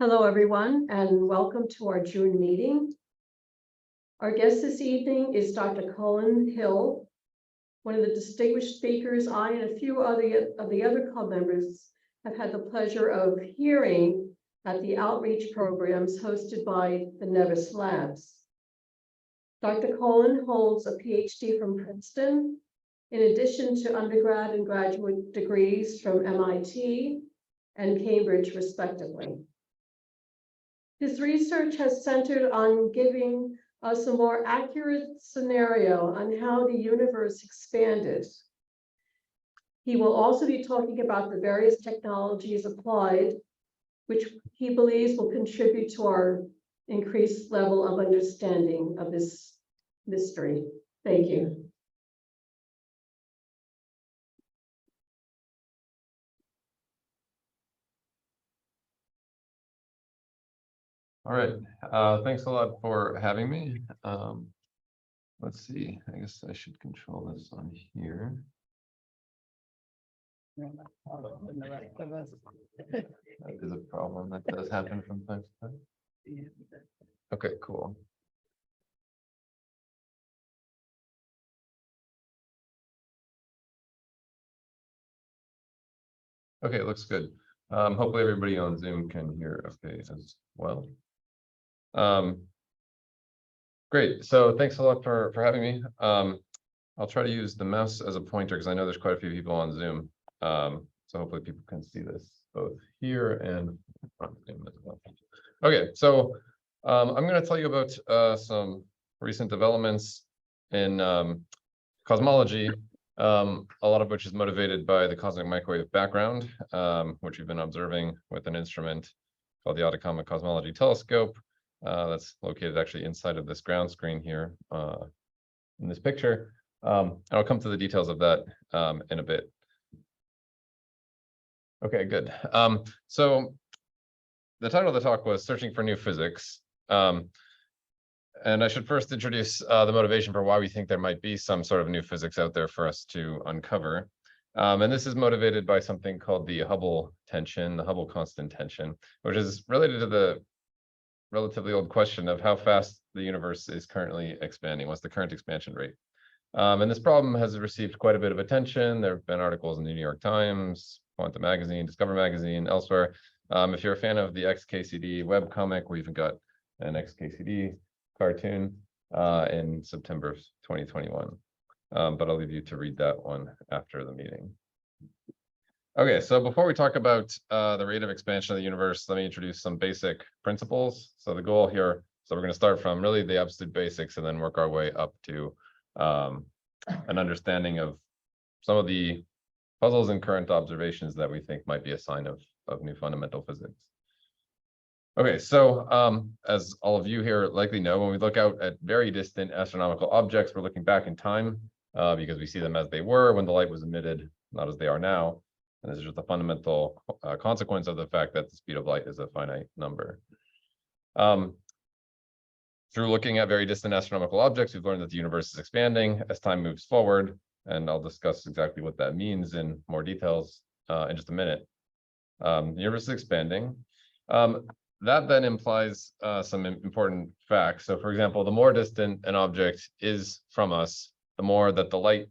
Hello, everyone, and welcome to our June meeting. Our guest this evening is Dr. Colin Hill, one of the distinguished speakers I and a few of the other club members have had the pleasure of hearing at the outreach programs hosted by the Nevis Labs. Dr. Colin holds a PhD from Princeton, in addition to undergrad and graduate degrees from MIT and Cambridge, respectively. His research has centered on giving us a more accurate scenario on how the universe expanded. He will also be talking about the various technologies applied, which he believes will contribute to our increased level of understanding of this mystery. Thank you. All right, thanks a lot for having me. Let's see, I guess I should control this on here. That is a problem that does happen from time to time. Okay, cool. Okay, it looks good. Hopefully everybody on Zoom can hear okay as well. Great, so thanks a lot for having me. I'll try to use the mouse as a pointer because I know there's quite a few people on Zoom. So hopefully people can see this both here and front Zoom as well. Okay, so I'm going to tell you about some recent developments in cosmology, a lot of which is motivated by the cosmic microwave background, which we've been observing with an instrument called the Atacama Cosmology Telescope. That's located actually inside of this ground screen here in this picture. I'll come to the details of that in a bit. Okay, good. So the title of the talk was Searching for New Physics. And I should first introduce the motivation for why we think there might be some sort of new physics out there for us to uncover. And this is motivated by something called the Hubble tension, the Hubble constant tension, which is related to the relatively old question of how fast the universe is currently expanding. What's the current expansion rate? And this problem has received quite a bit of attention. There have been articles in the New York Times, Quantum Magazine, Discover Magazine, elsewhere. If you're a fan of the XKCD webcomic, we even got an XKCD cartoon in September 2021. But I'll leave you to read that one after the meeting. Okay, so before we talk about the rate of expansion of the universe, let me introduce some basic principles. So the goal here, so we're going to start from really the absolute basics and then work our way up to an understanding of some of the puzzles and current observations that we think might be a sign of new fundamental physics. Okay, so as all of you here likely know, when we look out at very distant astronomical objects, we're looking back in time because we see them as they were when the light was emitted, not as they are now. And this is just a fundamental consequence of the fact that the speed of light is a finite number. Through looking at very distant astronomical objects, we've learned that the universe is expanding as time moves forward, and I'll discuss exactly what that means in more details in just a minute. The universe is expanding. That then implies some important facts. So, for example, the more distant an object is from us, the more that the light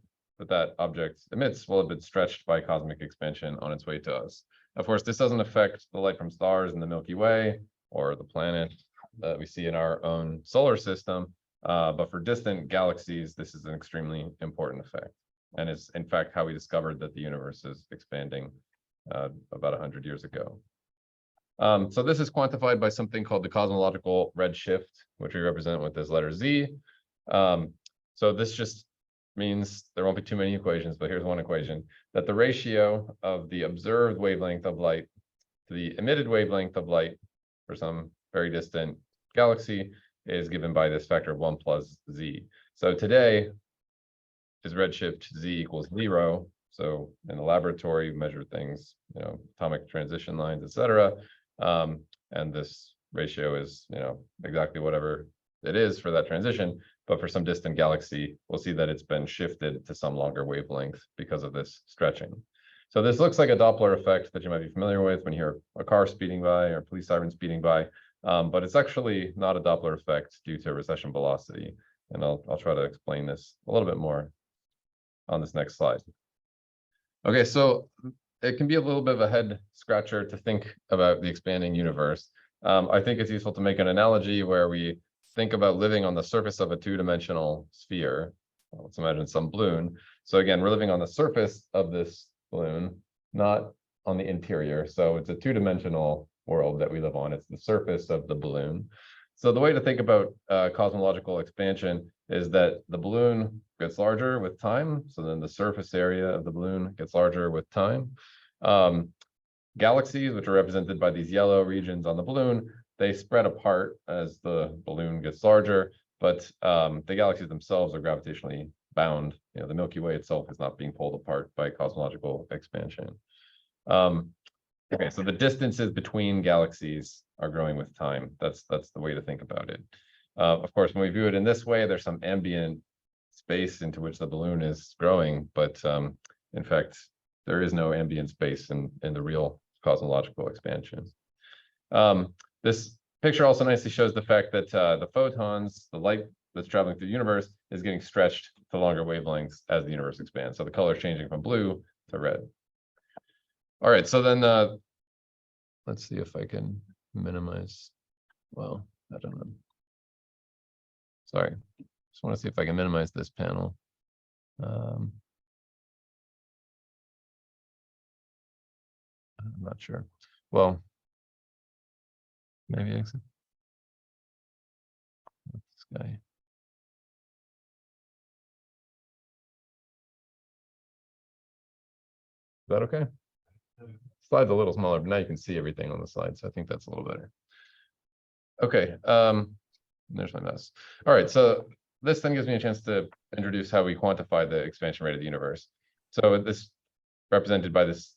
that object emits will have been stretched by cosmic expansion on its way to us. Of course, this doesn't affect the light from stars in the Milky Way or the planet that we see in our own solar system, but for distant galaxies, this is an extremely important effect. And it's, in fact, how we discovered that the universe is expanding about 100 years ago. So this is quantified by something called the cosmological redshift, which we represent with this letter Z. So this just means there won't be too many equations, but here's one equation, that the ratio of the observed wavelength of light to the emitted wavelength of light for some very distant galaxy is given by this factor of 1 plus Z. So today is redshift Z equals 0. So in the laboratory, we measure things, atomic transition lines, etc. And this ratio is, exactly whatever it is for that transition. But for some distant galaxy, we'll see that it's been shifted to some longer wavelength because of this stretching. So this looks like a Doppler effect that you might be familiar with when you hear a car speeding by or police siren speeding by, but it's actually not a Doppler effect due to recession velocity. And I'll try to explain this a little bit more on this next slide. Okay, so it can be a little bit of a head scratcher to think about the expanding universe. I think it's useful to make an analogy where we think about living on the surface of a two-dimensional sphere. Let's imagine some balloon. So again, we're living on the surface of this balloon, not on the interior. So it's a two-dimensional world that we live on. It's the surface of the balloon. So the way to think about cosmological expansion is that the balloon gets larger with time. So then the surface area of the balloon gets larger with time. Galaxies, which are represented by these yellow regions on the balloon, they spread apart as the balloon gets larger, but the galaxies themselves are gravitationally bound. You know, the Milky Way itself is not being pulled apart by cosmological expansion. Okay, so the distances between galaxies are growing with time. That's the way to think about it. Of course, when we view it in this way, there's some ambient space into which the balloon is growing, but in fact, there is no ambient space in the real cosmological expansion. This picture also nicely shows the fact that the photons, the light that's traveling through the universe, is getting stretched to longer wavelengths as the universe expands. So the color is changing from blue to red. All right, so then let's see if I can minimize. Well, I don't know. Sorry, just want to see if I can minimize this panel. I'm not sure. Well, maybe exit. This guy. Is that okay? Slide's a little smaller, but now you can see everything on the slide, so I think that's a little better. Okay, there's my mouse. All right, so this then gives me a chance to introduce how we quantify the expansion rate of the universe. So this represented by this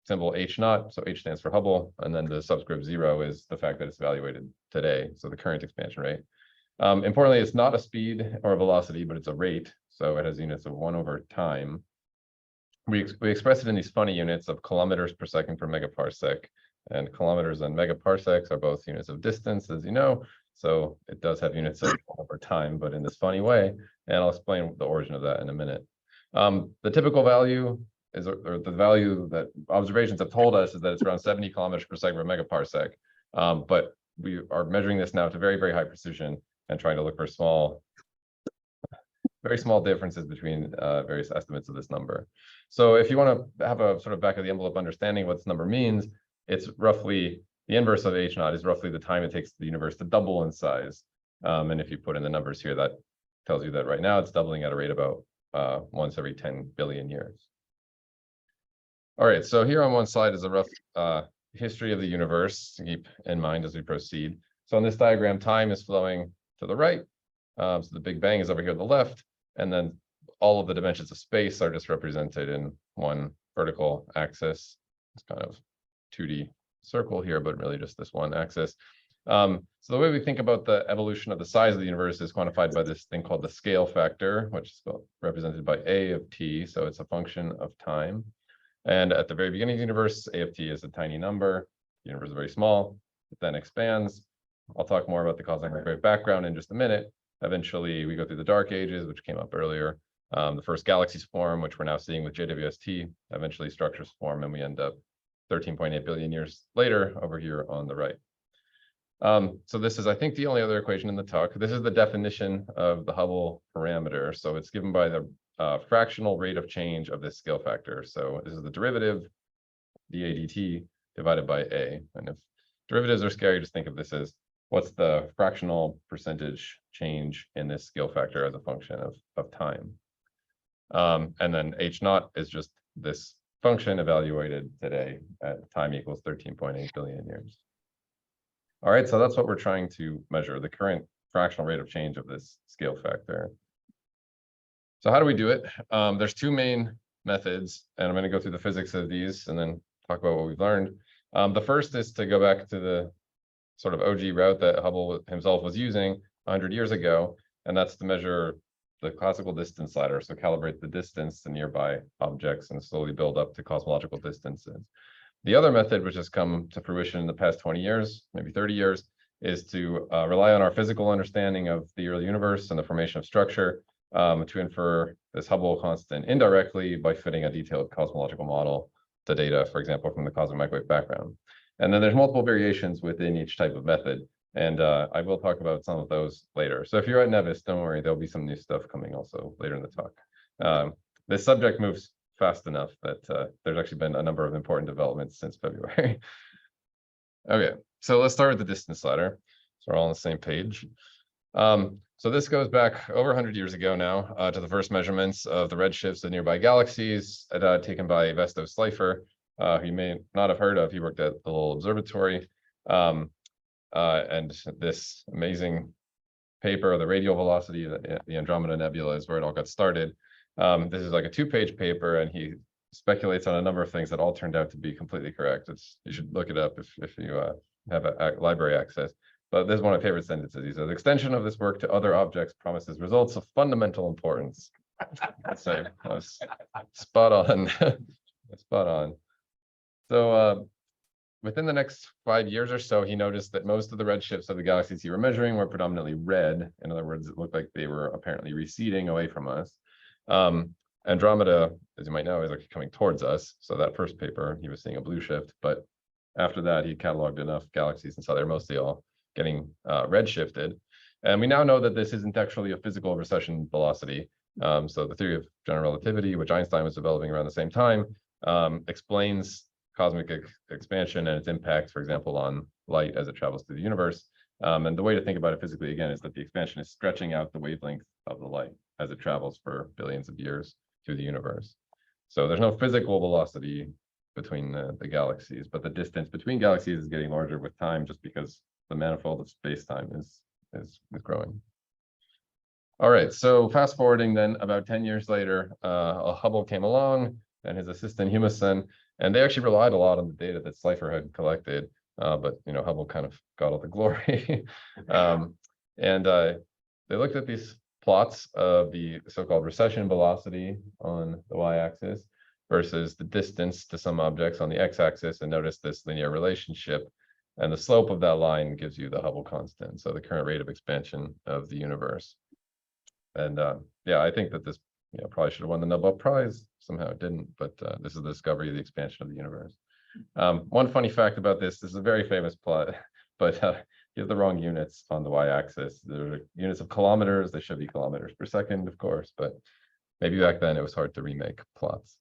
symbol H0, so H stands for Hubble, and then the subscript 0 is the fact that it's evaluated today, so the current expansion rate. Importantly, it's not a speed or a velocity, but it's a rate, so it has units of 1/time. We express it in these funny units of kilometers per second per megaparsec, and kilometers and megaparsecs are both units of distance, as you know, so it does have units of over time, but in this funny way, and I'll explain the origin of that in a minute. The typical value is, or the value that observations have told us, is that it's around 70 kilometers per second per megaparsec, but we are measuring this now to very, very high precision and trying to look for very small differences between various estimates of this number. So if you want to have a sort of back of the envelope understanding what this number means, it's roughly the inverse of H0 is roughly the time it takes the universe to double in size. And if you put in the numbers here, that tells you that right now it's doubling at a rate about once every 10 billion years. All right, so here on one slide is a rough history of the universe to keep in mind as we proceed. So on this diagram, time is flowing to the right. So the Big Bang is over here on the left, and then all of the dimensions of space are just represented in one vertical axis. It's kind of 2D circle here, but really just this one axis. So the way we think about the evolution of the size of the universe is quantified by this thing called the scale factor, which is represented by A of t. So it's a function of time. And at the very beginning of the universe, A of t is a tiny number. The universe is very small. It then expands. I'll talk more about the cosmic wave background in just a minute. Eventually, we go through the dark ages, which came up earlier. The first galaxies form, which we're now seeing with JWST. Eventually, structures form, and we end up 13.8 billion years later over here on the right. So this is, I think, the only other equation in the talk. This is the definition of the Hubble parameter. So it's given by the fractional rate of change of this scale factor. So this is the derivative, dA dt, divided by A. And if derivatives are scary, just think of this as what's the fractional percentage change in this scale factor as a function of time. And then H0 is just this function evaluated today at time equals 13.8 billion years. All right, so that's what we're trying to measure, the current fractional rate of change of this scale factor. So how do we do it? There's two main methods, and I'm going to go through the physics of these and then talk about what we've learned. The first is to go back to the sort of OG route that Hubble himself was using 100 years ago, and that's to measure the classical distance ladder, so calibrate the distance to nearby objects and slowly build up to cosmological distances. The other method, which has come to fruition in the past 20 years, maybe 30 years, is to rely on our physical understanding of the early universe and the formation of structure to infer this Hubble constant indirectly by fitting a detailed cosmological model to data, for example, from the cosmic microwave background. And then there's multiple variations within each type of method. And I will talk about some of those later. So if you're at Nevis, don't worry, there'll be some new stuff coming also later in the talk. This subject moves fast enough that there's actually been a number of important developments since February. Okay, so let's start with the distance ladder. So we're all on the same page. So this goes back over 100 years ago now to the first measurements of the redshifts of nearby galaxies taken by Vesto Slipher, who you may not have heard of. He worked at the Lowell Observatory. And this amazing paper, the radial velocity, the Andromeda Nebula, is where it all got started. This is like a 2-page paper, and he speculates on a number of things that all turned out to be completely correct. You should look it up if you have library access. But this is one of my favorite sentences. He says, "The extension of this work to other objects promises results of fundamental importance." So that was spot on. Spot on. So within the next 5 years or so, he noticed that most of the redshifts of the galaxies he were measuring were predominantly red. In other words, it looked like they were apparently receding away from us. Andromeda, as you might know, is like coming towards us. So that first paper, he was seeing a blue shift. But after that, he cataloged enough galaxies and saw they're mostly all getting redshifted. And we now know that this isn't actually a physical recession velocity. So the theory of general relativity, which Einstein was developing around the same time, explains cosmic expansion and its impact, for example, on light as it travels through the universe. And the way to think about it physically, again, is that the expansion is stretching out the wavelength of the light as it travels for billions of years through the universe. So there's no physical velocity between the galaxies, but the distance between galaxies is getting larger with time, just because the manifold of space-time is growing. All right, so fast forwarding then, about 10 years later, Hubble came along and his assistant Humason, and they actually relied a lot on the data that Slipher had collected, but Hubble kind of got all the glory. They looked at these plots of the so-called recession velocity on the y-axis versus the distance to some objects on the x-axis, and noticed this linear relationship. And the slope of that line gives you the Hubble constant, so the current rate of expansion of the universe. And yeah, I think that this probably should have won the Nobel Prize. Somehow it didn't, but this is the discovery of the expansion of the universe. One funny fact about this is a very famous plot, but you have the wrong units on the y-axis. There are units of kilometers. They should be kilometers per second, of course, but maybe back then it was hard to remake plots.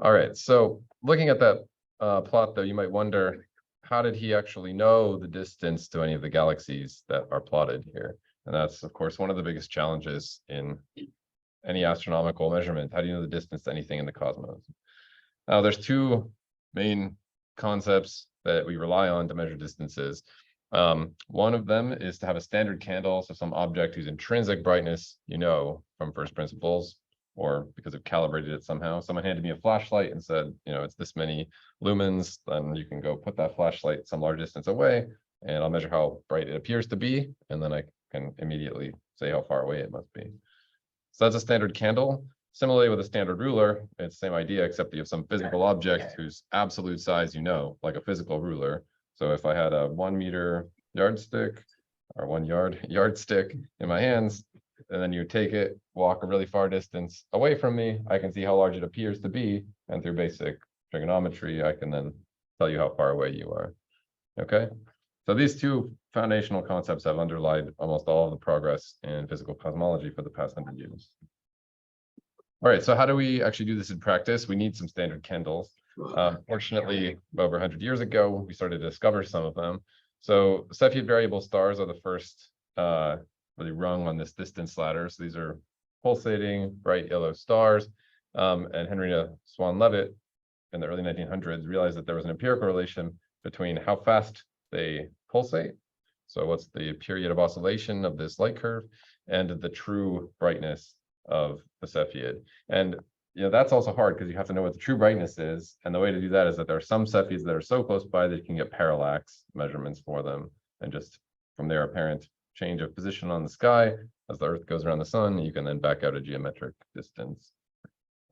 All right, so looking at that plot, though, you might wonder, how did he actually know the distance to any of the galaxies that are plotted here? And that's, of course, one of the biggest challenges in any astronomical measurement. How do you know the distance to anything in the cosmos? Now, there's two main concepts that we rely on to measure distances. One of them is to have a standard candle, so some object whose intrinsic brightness from first principles, or because I've calibrated it somehow. Someone handed me a flashlight and said, it's this many lumens, then you can go put that flashlight some large distance away, and I'll measure how bright it appears to be, and then I can immediately say how far away it must be. So that's a standard candle. Similarly, with a standard ruler, it's the same idea, except you have some physical object whose absolute size like a physical ruler. So if I had a 1 meter yardstick or 1 yardstick in my hands, and then you take it, walk a really far distance away from me, I can see how large it appears to be, and through basic trigonometry, I can then tell you how far away you are. Okay, so these two foundational concepts have underlined almost all of the progress in physical cosmology for the past 100 years. All right, so how do we actually do this in practice? We need some standard candles. Fortunately, over 100 years ago, we started to discover some of them. So Cepheid variable stars are the first really rung on this distance ladder. So these are pulsating bright yellow stars. And Henrietta Swan-Leavitt in the early 1900s realized that there was an empirical relation between how fast they pulsate, so what's the period of oscillation of this light curve, and the true brightness of the Cepheid. And that's also hard because you have to know what the true brightness is. And the way to do that is that there are some Cepheids that are so close by that you can get parallax measurements for them, and just from their apparent change of position on the sky as the Earth goes around the sun. You can then back out a geometric distance.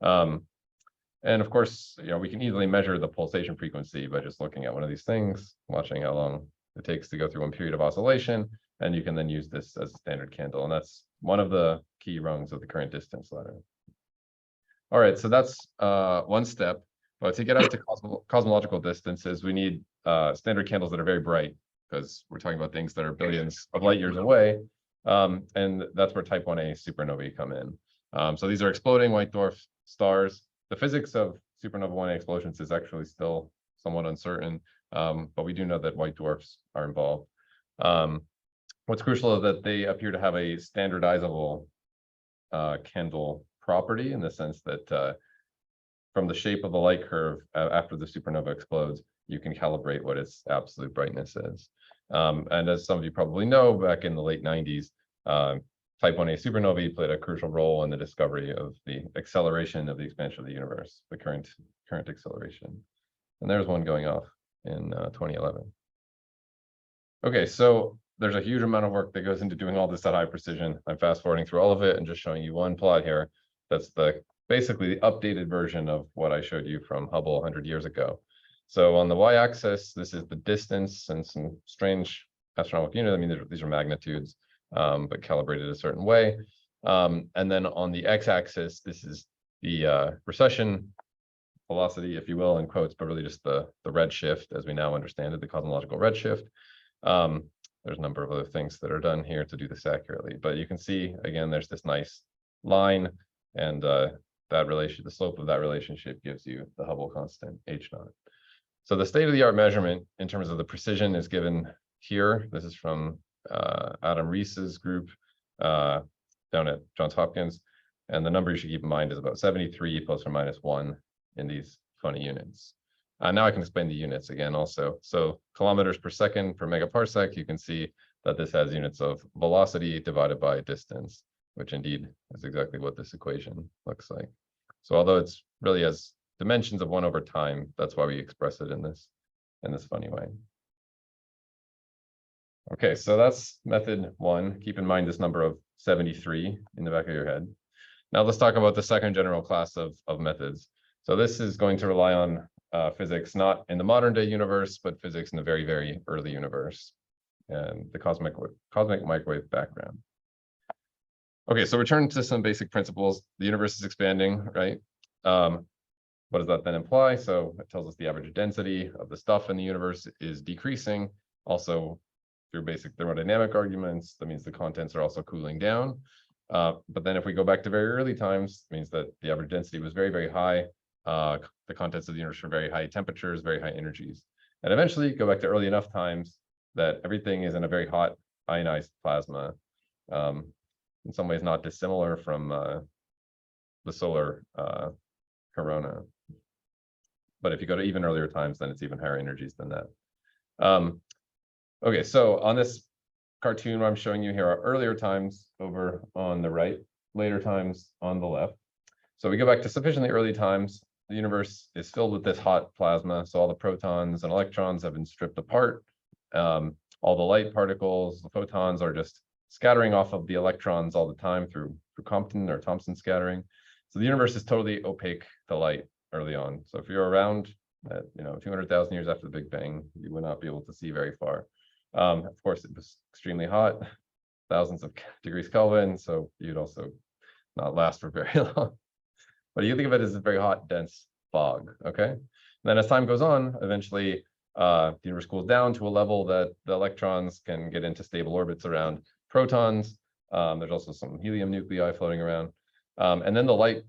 And of course, we can easily measure the pulsation frequency by just looking at one of these things, watching how long it takes to go through one period of oscillation, and you can then use this as a standard candle. And that's one of the key rungs of the current distance ladder. All right, so that's one step. But to get out to cosmological distances, we need standard candles that are very bright, because we're talking about things that are billions of light years away. And that's where type 1a supernovae come in. So these are exploding white dwarf stars. The physics of supernova 1a explosions is actually still somewhat uncertain, but we do know that white dwarfs are involved. What's crucial is that they appear to have a standardizable candle property, in the sense that from the shape of the light curve after the supernova explodes, you can calibrate what its absolute brightness is. And as some of you probably know, back in the late 90s, type 1a supernovae played a crucial role in the discovery of the acceleration of the expansion of the universe, the current acceleration. And there's one going off in 2011. Okay, so there's a huge amount of work that goes into doing all this at high precision. I'm fast forwarding through all of it and just showing you one plot here. That's basically the updated version of what I showed you from Hubble 100 years ago. So on the y-axis, this is the distance and some strange astronomical unit. I mean, these are magnitudes, but calibrated a certain way. And then on the x-axis, this is the recession velocity, if you will, in quotes, but really just the redshift as we now understand it, the cosmological redshift. There's a number of other things that are done here to do this accurately, but you can see, again, there's this nice line, and the slope of that relationship gives you the Hubble constant, h0. So the state-of-the-art measurement in terms of the precision is given here. This is from Adam Rees's group down at Johns Hopkins. And the number you should keep in mind is about 73 plus or minus 1 in these funny units. Now I can explain the units again also. So kilometers per second per megaparsec, you can see that this has units of velocity divided by distance, which indeed is exactly what this equation looks like. So although it's really as dimensions of 1 over time, that's why we express it in this funny way. Okay, so that's method 1. Keep in mind this number of 73 in the back of your head. Now let's talk about the second general class of methods. So this is going to rely on physics not in the modern day universe, but physics in the very, very early universe, and the cosmic microwave background. Okay, so return to some basic principles. The universe is expanding, right? What does that then imply? So it tells us the average density of the stuff in the universe is decreasing. Also, through basic thermodynamic arguments, that means the contents are also cooling down. But then if we go back to very early times, it means that the average density was very, very high. The contents of the universe are very high temperatures, very high energies. And eventually go back to early enough times that everything is in a very hot ionized plasma. In some ways not dissimilar from the solar corona. But if you go to even earlier times, then it's even higher energies than that. Okay, so on this cartoon I'm showing you here are earlier times over on the right, later times on the left. So we go back to sufficiently early times. The universe is filled with this hot plasma. So all the protons and electrons have been stripped apart. All the light particles, the photons, are just scattering off of the electrons all the time through Compton or Thomson scattering. So the universe is totally opaque to light early on. So if you're around at 200,000 years after the Big Bang, you would not be able to see very far. Of course, it was extremely hot, thousands of degrees Kelvin, so you'd also not last for very long. But you think of it as a very hot, dense fog, okay? And then as time goes on, eventually the universe cools down to a level that the electrons can get into stable orbits around protons. There's also some helium nuclei floating around. And then the light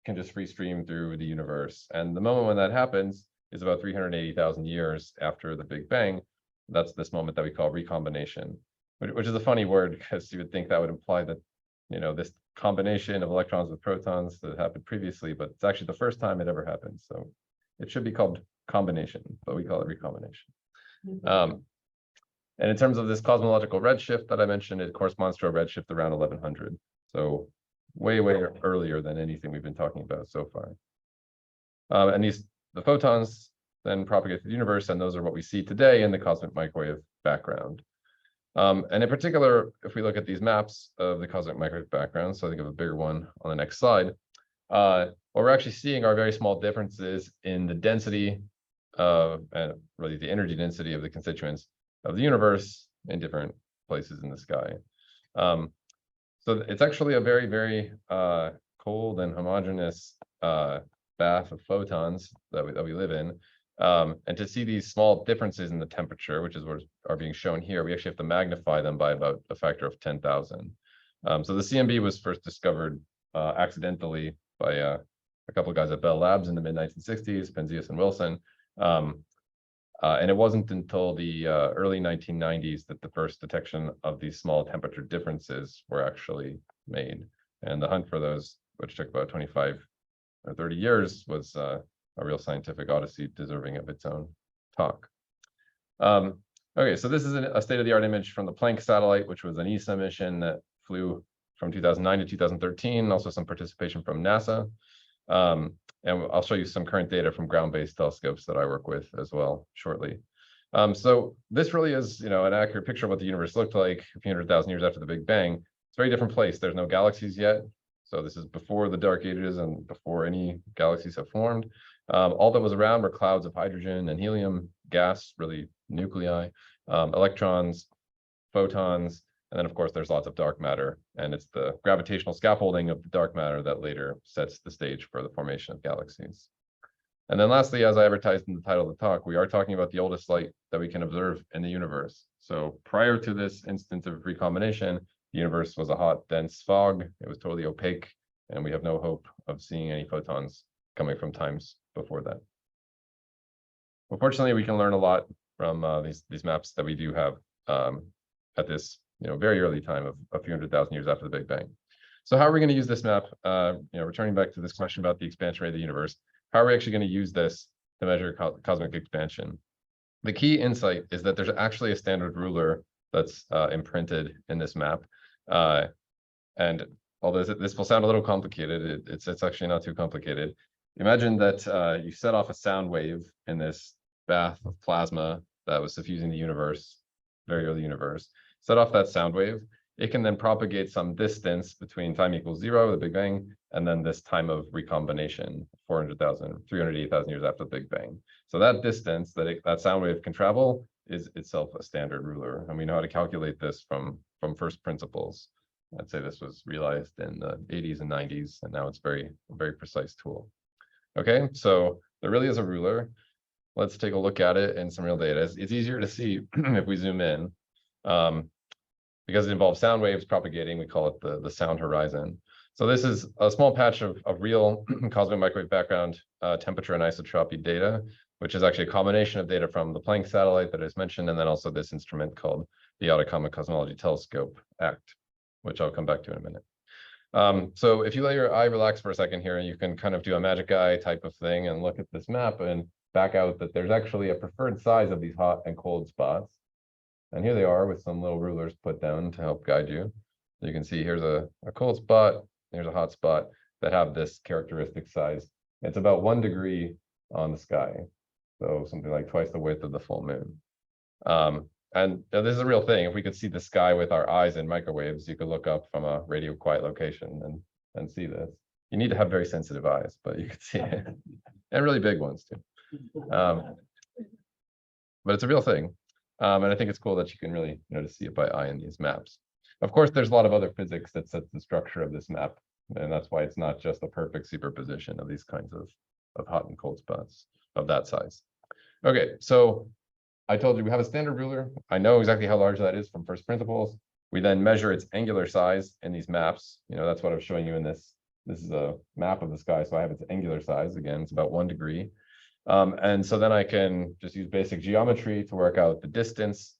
can just free stream through the universe. And the moment when that happens is about 380,000 years after the Big Bang. That's this moment that we call recombination, which is a funny word because you would think that would imply that, this combination of electrons with protons that happened previously, but it's actually the first time it ever happened. So it should be called combination, but we call it recombination. And in terms of this cosmological redshift that I mentioned, it corresponds to a redshift around 1100. So way, way earlier than anything we've been talking about so far. And the photons then propagate through the universe, and those are what we see today in the cosmic microwave background. And in particular, if we look at these maps of the cosmic microwave background, so I think of a bigger one on the next slide, what we're actually seeing are very small differences in the density and really the energy density of the constituents of the universe in different places in the sky. So it's actually a very, very cold and homogeneous bath of photons that we live in. And to see these small differences in the temperature, which is what are being shown here, we actually have to magnify them by about a factor of 10,000. So the CMB was first discovered accidentally by a couple of guys at Bell Labs in the mid-1960s, Penzias and Wilson. And it wasn't until the early 1990s that the first detection of these small temperature differences were actually made. And the hunt for those, which took about 25 or 30 years, was a real scientific odyssey deserving of its own talk. Okay, so this is a state-of-the-art image from the Planck satellite, which was an ESA mission that flew from 2009 to 2013, also some participation from NASA. And I'll show you some current data from ground-based telescopes that I work with as well shortly. So this really is, an accurate picture of what the universe looked like a few 100,000 years after the Big Bang. It's a very different place. There's no galaxies yet. So this is before the dark ages and before any galaxies have formed. All that was around were clouds of hydrogen and helium, gas, really nuclei, electrons, photons, and then, of course, there's lots of dark matter, and it's the gravitational scaffolding of the dark matter that later sets the stage for the formation of galaxies. And then lastly, as I advertised in the title of the talk, we are talking about the oldest light that we can observe in the universe. So prior to this instance of recombination, the universe was a hot, dense fog. It was totally opaque, and we have no hope of seeing any photons coming from times before that. Unfortunately, we can learn a lot from these maps that we do have at this very early time of a few 100,000 years after the Big Bang. So how are we going to use this map? Returning back to this question about the expansion rate of the universe, how are we actually going to use this to measure cosmic expansion? The key insight is that there's actually a standard ruler that's imprinted in this map. And although this will sound a little complicated, it's actually not too complicated. Imagine that you set off a sound wave in this bath of plasma that was suffusing the universe, very early universe. Set off that sound wave, it can then propagate some distance between time equals 0, the Big Bang, and then this time of recombination, 380,000 years after the Big Bang. So that distance that sound wave can travel is itself a standard ruler, and we know how to calculate this from first principles. I'd say this was realized in the 80s and 90s, and now it's a very precise tool. Okay, so there really is a ruler. Let's take a look at it in some real data. It's easier to see if we zoom in. Because it involves sound waves propagating, we call it the sound horizon. So this is a small patch of real cosmic microwave background temperature and isotropy data, which is actually a combination of data from the Planck satellite that I just mentioned, and then also this instrument called the Atacama Cosmology Telescope, ACT, which I'll come back to in a minute. So if you let your eye relax for a second here, you can kind of do a magic eye type of thing and look at this map and back out that there's actually a preferred size of these hot and cold spots. And here they are with some little rulers put down to help guide you. So you can see here's a cold spot, here's a hot spot that have this characteristic size. It's about 1 degree on the sky. So something like twice the width of the full moon. And this is a real thing. If we could see the sky with our eyes in microwaves, you could look up from a radio quiet location and see this. You need to have very sensitive eyes, but you could see it. And really big ones too. But it's a real thing. And I think it's cool that you can really to see it by eye in these maps. Of course, there's a lot of other physics that sets the structure of this map. And that's why it's not just a perfect superposition of these kinds of hot and cold spots of that size. Okay, so I told you we have a standard ruler. I know exactly how large that is from first principles. We then measure its angular size in these maps. That's what I'm showing you in this. This is a map of the sky, so I have its angular size. Again, it's about 1 degree. And so then I can just use basic geometry to work out the distance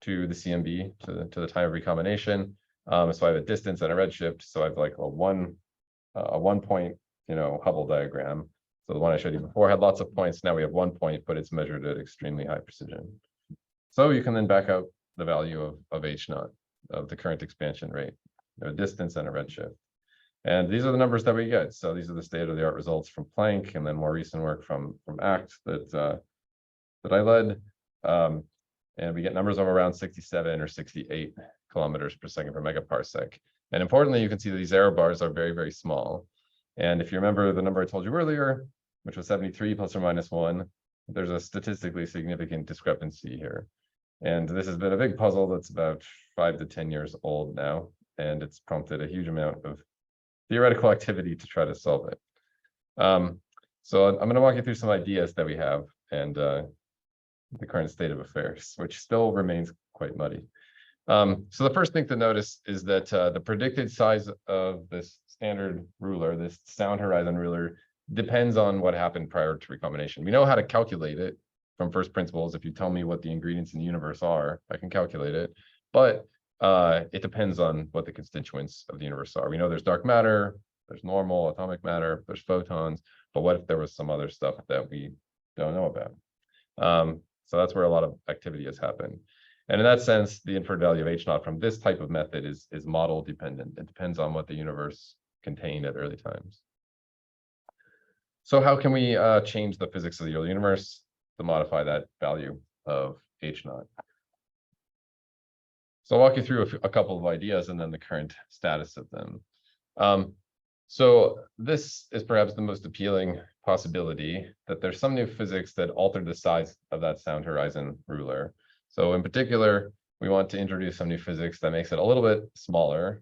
to the CMB, to the time of recombination. So I have a distance and a redshift. So I have like a one point, Hubble diagram. So the one I showed you before had lots of points. Now we have 1 point, but it's measured at extremely high precision. So you can then back out the value of H0, of the current expansion rate, a distance and a redshift. And these are the numbers that we get. So these are the state-of-the-art results from Planck, and then more recent work from ACT that I led. And we get numbers of around 67 or 68 kilometers per second per megaparsec. And importantly, you can see that these error bars are very, very small. And if you remember the number I told you earlier, which was 73 plus or minus 1, there's a statistically significant discrepancy here. And this has been a big puzzle that's about 5 to 10 years old now, and it's prompted a huge amount of theoretical activity to try to solve it. So I'm going to walk you through some ideas that we have and the current state of affairs, which still remains quite muddy. So the first thing to notice is that the predicted size of this standard ruler, this sound horizon ruler, depends on what happened prior to recombination. We know how to calculate it from first principles. If you tell me what the ingredients in the universe are, I can calculate it. But it depends on what the constituents of the universe are. We know there's dark matter, there's normal atomic matter, there's photons, but what if there was some other stuff that we don't know about? So that's where a lot of activity has happened. And in that sense, the inferred value of H0 from this type of method is model dependent. It depends on what the universe contained at early times. So how can we change the physics of the early universe to modify that value of H0? So I'll walk you through a couple of ideas and then the current status of them. So this is perhaps the most appealing possibility, that there's some new physics that altered the size of that sound horizon ruler. So in particular, we want to introduce some new physics that makes it a little bit smaller.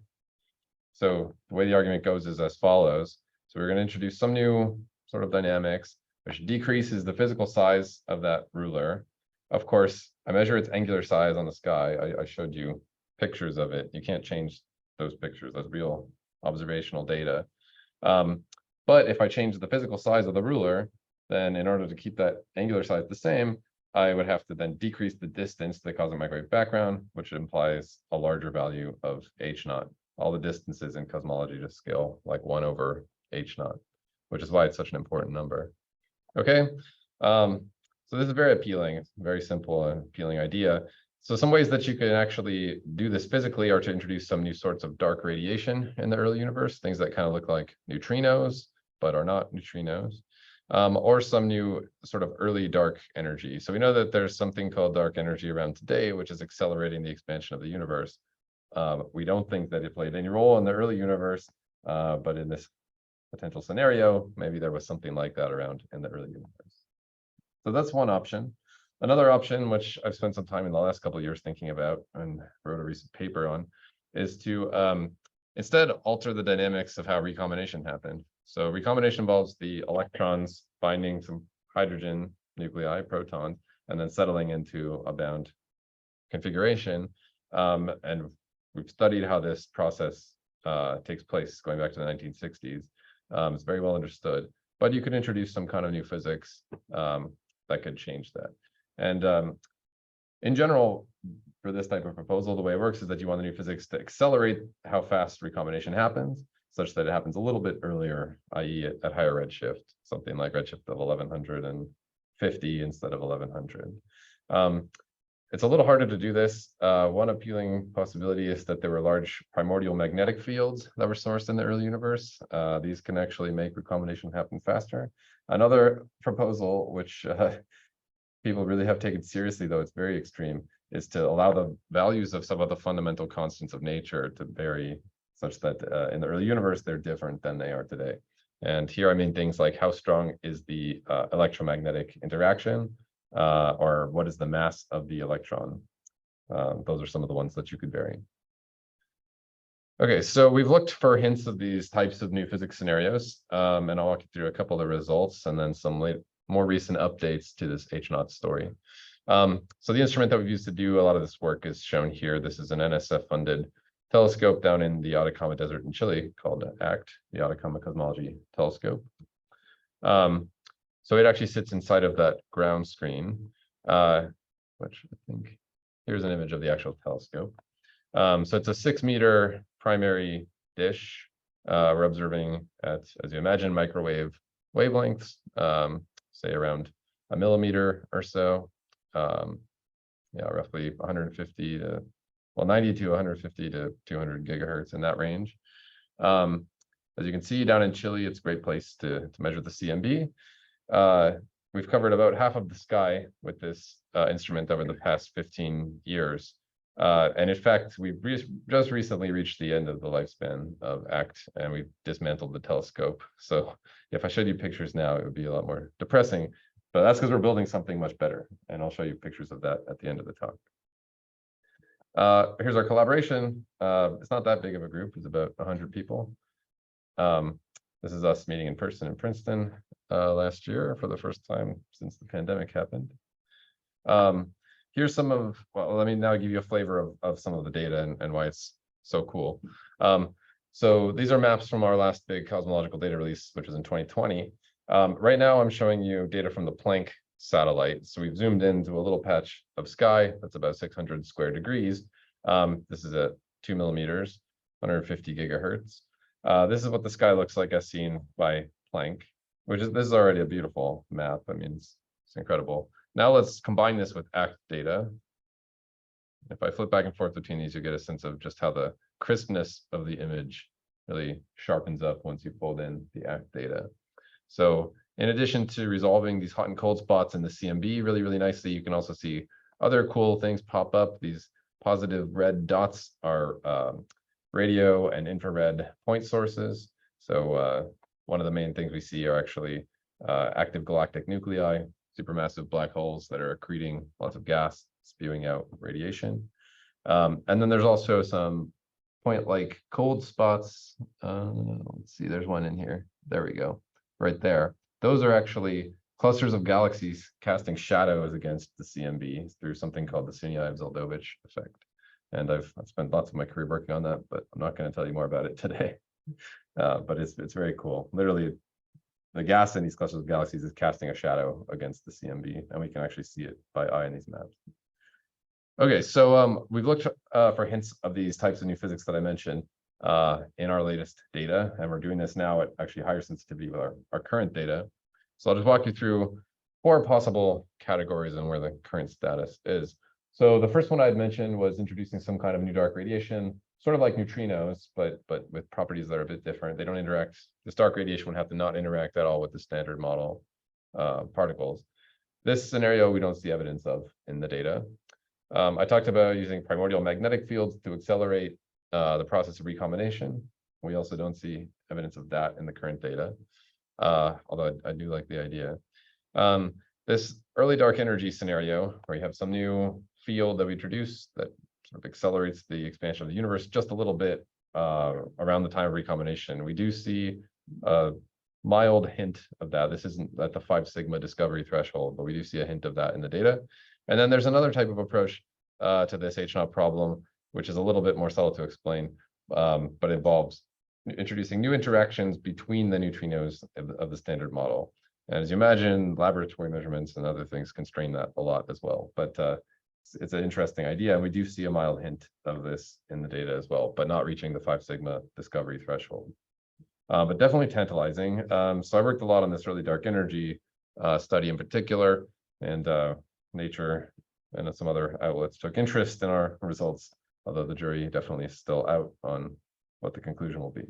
So the way the argument goes is as follows. So we're going to introduce some new sort of dynamics, which decreases the physical size of that ruler. Of course, I measure its angular size on the sky. I showed you pictures of it. You can't change those pictures. That's real observational data. But if I change the physical size of the ruler, then in order to keep that angular size the same, I would have to then decrease the distance to the cosmic microwave background, which implies a larger value of H0. All the distances in cosmology just scale like 1 over H0, which is why it's such an important number. Okay, so this is very appealing. It's a very simple and appealing idea. So some ways that you can actually do this physically are to introduce some new sorts of dark radiation in the early universe, things that kind of look like neutrinos, but are not neutrinos, or some new sort of early dark energy. So we know that there's something called dark energy around today, which is accelerating the expansion of the universe. We don't think that it played any role in the early universe, but in this potential scenario, maybe there was something like that around in the early universe. So that's one option. Another option, which I've spent some time in the last couple of years thinking about and wrote a recent paper on, is to instead alter the dynamics of how recombination happened. So recombination involves the electrons finding some hydrogen nuclei, protons, and then settling into a bound configuration. And we've studied how this process takes place going back to the 1960s. It's very well understood, but you could introduce some kind of new physics that could change that. And in general, for this type of proposal, the way it works is that you want the new physics to accelerate how fast recombination happens, such that it happens a little bit earlier, i.e. at higher redshift, something like redshift of 1150 instead of 1100. It's a little harder to do this. One appealing possibility is that there were large primordial magnetic fields that were sourced in the early universe. These can actually make recombination happen faster. Another proposal, which people really have taken seriously, though it's very extreme, is to allow the values of some of the fundamental constants of nature to vary such that in the early universe, they're different than they are today. And here I mean things like how strong is the electromagnetic interaction, or what is the mass of the electron? Those are some of the ones that you could vary. Okay, so we've looked for hints of these types of new physics scenarios, and I'll walk you through a couple of the results and then some more recent updates to this H0 story. So the instrument that we've used to do a lot of this work is shown here. This is an NSF-funded telescope down in the Atacama Desert in Chile called ACT, the Atacama Cosmology Telescope. So it actually sits inside of that ground screen, which I think, here's an image of the actual telescope. So it's a 6-meter primary dish. We're observing at, as you imagine, microwave wavelengths, say around a millimeter or so. Yeah, roughly 150 to, well, 90 to 150 to 200 gigahertz in that range. As you can see down in Chile, it's a great place to measure the CMB. we've covered about half of the sky with this instrument over the past 15 years. And in fact, we've just recently reached the end of the lifespan of ACT, and we've dismantled the telescope. So if I showed you pictures now, it would be a lot more depressing, but that's because we're building something much better. And I'll show you pictures of that at the end of the talk. Here's our collaboration. It's not that big of a group. It's about 100 people. This is us meeting in person in Princeton last year for the first time since the pandemic happened. Here's some of, well, let me now give you a flavor of some of the data and why it's so cool. So these are maps from our last big cosmological data release, which was in 2020. Right now, I'm showing you data from the Planck satellite. So we've zoomed into a little patch of sky that's about 600 square degrees. This is at 2 millimeters, 150 gigahertz. This is what the sky looks like as seen by Planck, this is already a beautiful map. I mean, it's incredible. Now let's combine this with ACT data. If I flip back and forth between these, you get a sense of just how the crispness of the image really sharpens up once you fold in the ACT data. So in addition to resolving these hot and cold spots in the CMB really, really nicely, you can also see other cool things pop up. These positive red dots are radio and infrared point sources. So one of the main things we see are actually active galactic nuclei, supermassive black holes that are accreting lots of gas, spewing out radiation. And then there's also some point-like cold spots. Let's see, there's one in here. There we go, right there. Those are actually clusters of galaxies casting shadows against the CMB through something called the Sunyaev-Zeldovich effect. And I've spent lots of my career working on that, but I'm not going to tell you more about it today. But it's very cool. Literally, the gas in these clusters of galaxies is casting a shadow against the CMB, and we can actually see it by eye in these maps. Okay, so we've looked for hints of these types of new physics that I mentioned in our latest data, and we're doing this now at actually higher sensitivity with our current data. So I'll just walk you through 4 possible categories and where the current status is. So the first one I'd mentioned was introducing some kind of new dark radiation, sort of like neutrinos, but with properties that are a bit different. They don't interact. This dark radiation would have to not interact at all with the standard model particles. This scenario we don't see evidence of in the data. I talked about using primordial magnetic fields to accelerate the process of recombination. We also don't see evidence of that in the current data, although I do like the idea. This early dark energy scenario, where you have some new field that we introduce that sort of accelerates the expansion of the universe just a little bit around the time of recombination. We do see a mild hint of that. This isn't at the 5 sigma discovery threshold, but we do see a hint of that in the data. And then there's another type of approach to this H0 problem, which is a little bit more subtle to explain, but involves introducing new interactions between the neutrinos of the standard model. And as you imagine, laboratory measurements and other things constrain that a lot as well. But it's an interesting idea, and we do see a mild hint of this in the data as well, but not reaching the 5 sigma discovery threshold. But definitely tantalizing. So I worked a lot on this early dark energy study in particular, and Nature and some other outlets took interest in our results, although the jury definitely is still out on what the conclusion will be.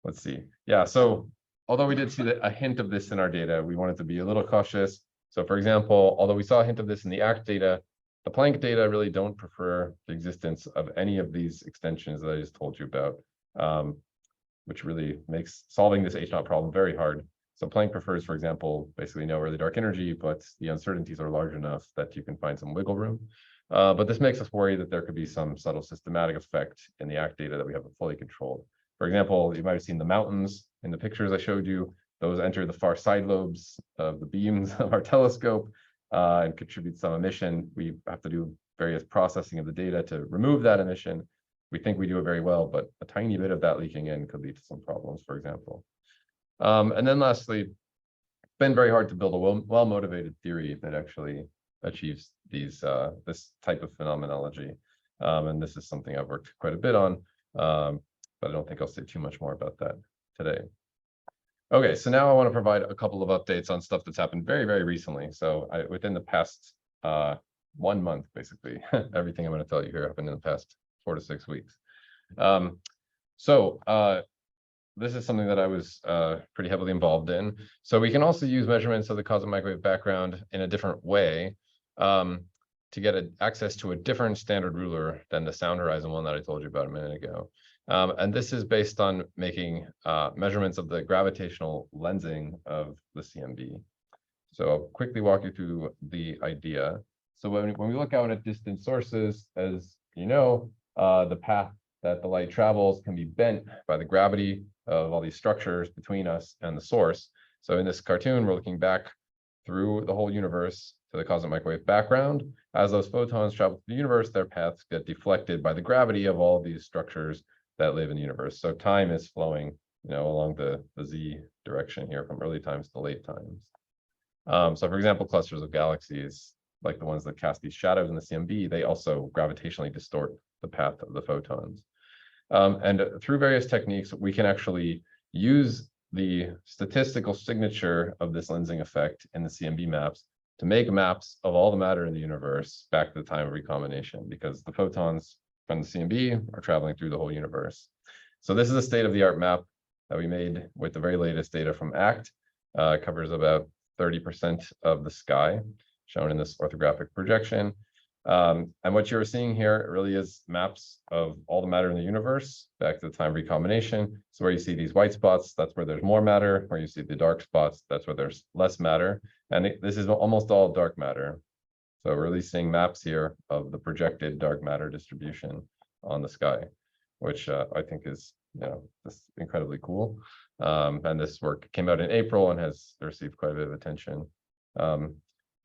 Let's see. Yeah, so although we did see a hint of this in our data, we wanted to be a little cautious. So for example, although we saw a hint of this in the ACT data, the Planck data really don't prefer the existence of any of these extensions that I just told you about, which really makes solving this H0 problem very hard. So Planck prefers, for example, basically no early dark energy, but the uncertainties are large enough that you can find some wiggle room. But this makes us worry that there could be some subtle systematic effect in the ACT data that we haven't fully controlled. For example, you might have seen the mountains in the pictures I showed you. Those enter the far side lobes of the beams of our telescope and contribute some emission. We have to do various processing of the data to remove that emission. We think we do it very well, but a tiny bit of that leaking in could lead to some problems, for example. And then lastly, it's been very hard to build a well-motivated theory that actually achieves these this type of phenomenology. And this is something I've worked quite a bit on, but I don't think I'll say too much more about that today. Okay, so now I want to provide a couple of updates on stuff that's happened very, very recently. So within the past 1 month, basically, everything I'm going to tell you here happened in the past 4 to 6 weeks. this is something that I was pretty heavily involved in. So we can also use measurements of the cosmic microwave background in a different way to get access to a different standard ruler than the sound horizon one that I told you about a minute ago. And this is based on making measurements of the gravitational lensing of the CMB. So I'll quickly walk you through the idea. So when we look out at distant sources, as you know, the path that the light travels can be bent by the gravity of all these structures between us and the source. So in this cartoon, we're looking back through the whole universe to the cosmic microwave background. As those photons travel through the universe, their paths get deflected by the gravity of all these structures that live in the universe. So time is flowing, along the z direction here from early times to late times. So for example, clusters of galaxies, like the ones that cast these shadows in the CMB, they also gravitationally distort the path of the photons. And through various techniques, we can actually use the statistical signature of this lensing effect in the CMB maps to make maps of all the matter in the universe back to the time of recombination, because the photons from the CMB are traveling through the whole universe. So this is a state-of-the-art map that we made with the very latest data from ACT. It covers about 30% of the sky, shown in this orthographic projection. And what you're seeing here really is maps of all the matter in the universe back to the time of recombination. So where you see these white spots, that's where there's more matter. Where you see the dark spots, that's where there's less matter. And this is almost all dark matter. So we're really seeing maps here of the projected dark matter distribution on the sky, which I think is, just incredibly cool. And this work came out in April and has received quite a bit of attention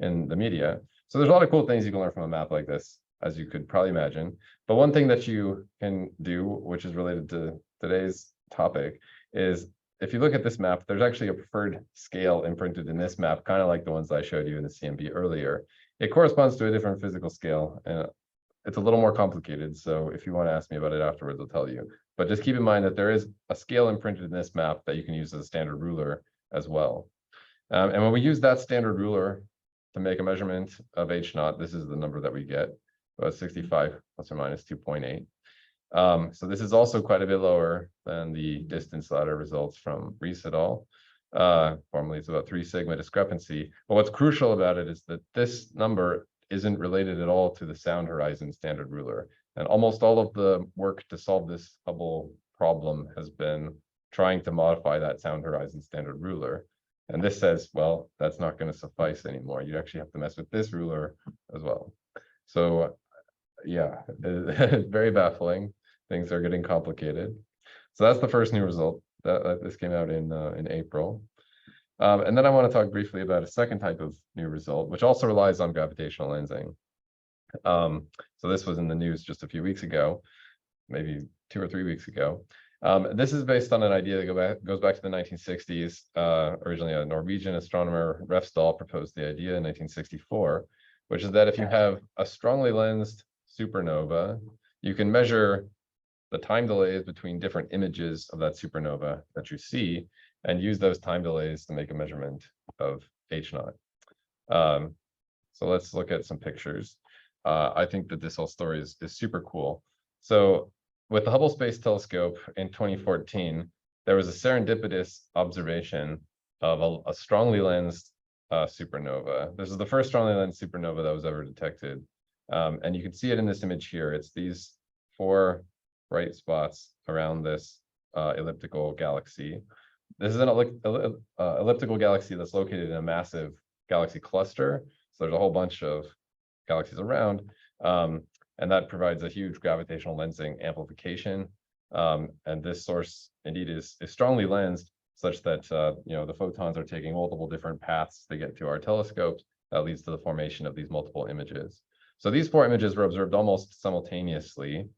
in the media. So there's a lot of cool things you can learn from a map like this, as you could probably imagine. But one thing that you can do, which is related to today's topic, is if you look at this map, there's actually a preferred scale imprinted in this map, kind of like the ones I showed you in the CMB earlier. It corresponds to a different physical scale, and it's a little more complicated. So if you want to ask me about it afterwards, I'll tell you. But just keep in mind that there is a scale imprinted in this map that you can use as a standard ruler as well. And when we use that standard ruler to make a measurement of H0, this is the number that we get, about 65 plus or minus 2.8. So this is also quite a bit lower than the distance ladder results from Refsdal. Formally, it's about 3 sigma discrepancy. But what's crucial about it is that this number isn't related at all to the sound horizon standard ruler. And almost all of the work to solve this Hubble problem has been trying to modify that sound horizon standard ruler. And this says, well, that's not going to suffice anymore. You actually have to mess with this ruler as well. So yeah, it's very baffling. Things are getting complicated. So that's the first new result that this came out in April. And then I want to talk briefly about a second type of new result, which also relies on gravitational lensing. So this was in the news just a few weeks ago, maybe 2 or 3 weeks ago. This is based on an idea that goes back to the 1960s. Originally, a Norwegian astronomer, Refsdal, proposed the idea in 1964, which is that if you have a strongly lensed supernova, you can measure the time delays between different images of that supernova that you see, and use those time delays to make a measurement of H0. So let's look at some pictures. I think that this whole story is super cool. So with the Hubble Space Telescope in 2014, there was a serendipitous observation of a strongly lensed supernova. This is the first strongly lensed supernova that was ever detected. And you can see it in this image here. It's these 4 bright spots around this elliptical galaxy. This is an elliptical galaxy that's located in a massive galaxy cluster. So there's a whole bunch of galaxies around. And that provides a huge gravitational lensing amplification. And this source indeed is strongly lensed, such that the photons are taking multiple different paths to get to our telescopes. That leads to the formation of these multiple images. So these 4 images were observed almost simultaneously.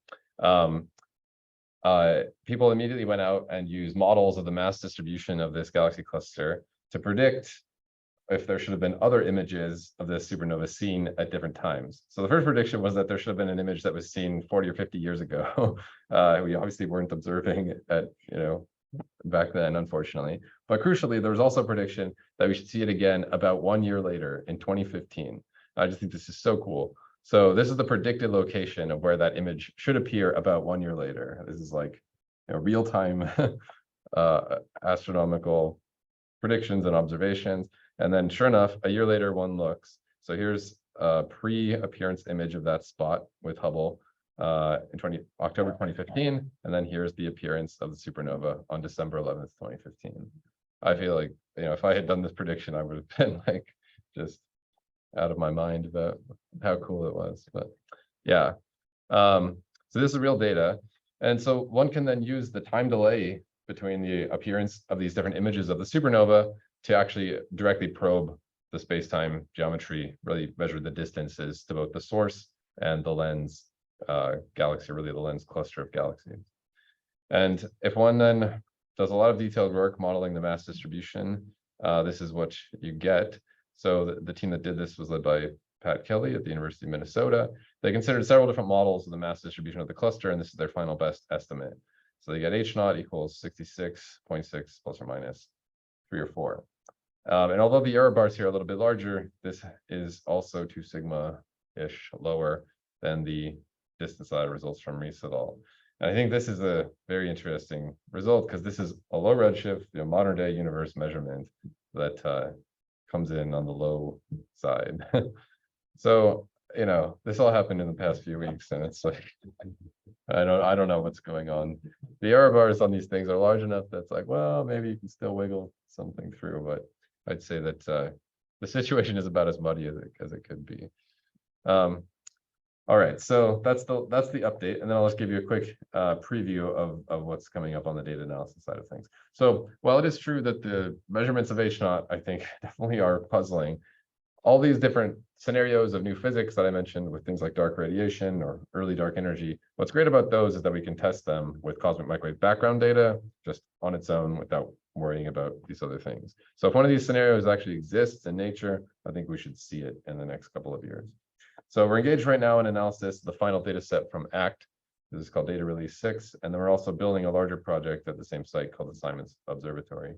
People immediately went out and used models of the mass distribution of this galaxy cluster to predict if there should have been other images of this supernova seen at different times. So the first prediction was that there should have been an image that was seen 40 or 50 years ago. We obviously weren't observing at, back then, unfortunately. But crucially, there was also a prediction that we should see it again about 1 year later in 2015. I just think this is so cool. So this is the predicted location of where that image should appear about 1 year later. This is like real-time astronomical predictions and observations. And then sure enough, a year later, one looks. So here's a pre-appearance image of that spot with Hubble in October 2015. And then here's the appearance of the supernova on December 11th, 2015. I feel like, if I had done this prediction, I would have been like just out of my mind about how cool it was. But yeah, so this is real data. And so one can then use the time delay between the appearance of these different images of the supernova to actually directly probe the space-time geometry, really measure the distances to both the source and the lens galaxy, really the lens cluster of galaxies. And if one then does a lot of detailed work modeling the mass distribution, this is what you get. So the team that did this was led by Pat Kelly at the University of Minnesota. They considered several different models of the mass distribution of the cluster, and this is their final best estimate. So they get H0 equals 66.6 plus or minus 3 or 4. And although the error bars here are a little bit larger, this is also 2 sigma-ish lower than the distance ladder results from Refsdal. And I think this is a very interesting result because this is a low redshift, modern day universe measurement that comes in on the low side. So, this all happened in the past few weeks, and it's like, I don't know what's going on. The error bars on these things are large enough that's like, well, maybe you can still wiggle something through, but I'd say that the situation is about as muddy as it could be. All right, so that's the update, and then I'll just give you a quick preview of what's coming up on the data analysis side of things. So while it is true that the measurements of H0, I think, definitely are puzzling, all these different scenarios of new physics that I mentioned with things like dark radiation or early dark energy, what's great about those is that we can test them with cosmic microwave background data just on its own without worrying about these other things. So if one of these scenarios actually exists in nature, I think we should see it in the next couple of years. So we're engaged right now in analysis of the final data set from ACT. This is called Data Release 6. And then we're also building a larger project at the same site called the Simons Observatory.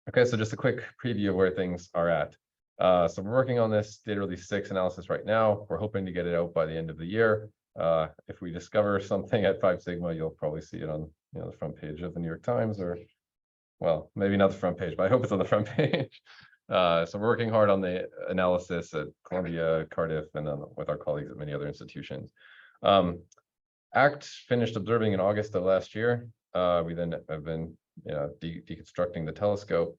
Okay, so just a quick preview of where things are at. So we're working on this Data Release 6 analysis right now. We're hoping to get it out by the end of the year. If we discover something at 5 sigma, you'll probably see it on the front page of the New York Times, or, well, maybe not the front page, but I hope it's on the front page. So we're working hard on the analysis at Columbia, Cardiff, and then with our colleagues at many other institutions. ACT finished observing in August of last year. We then have been deconstructing the telescope.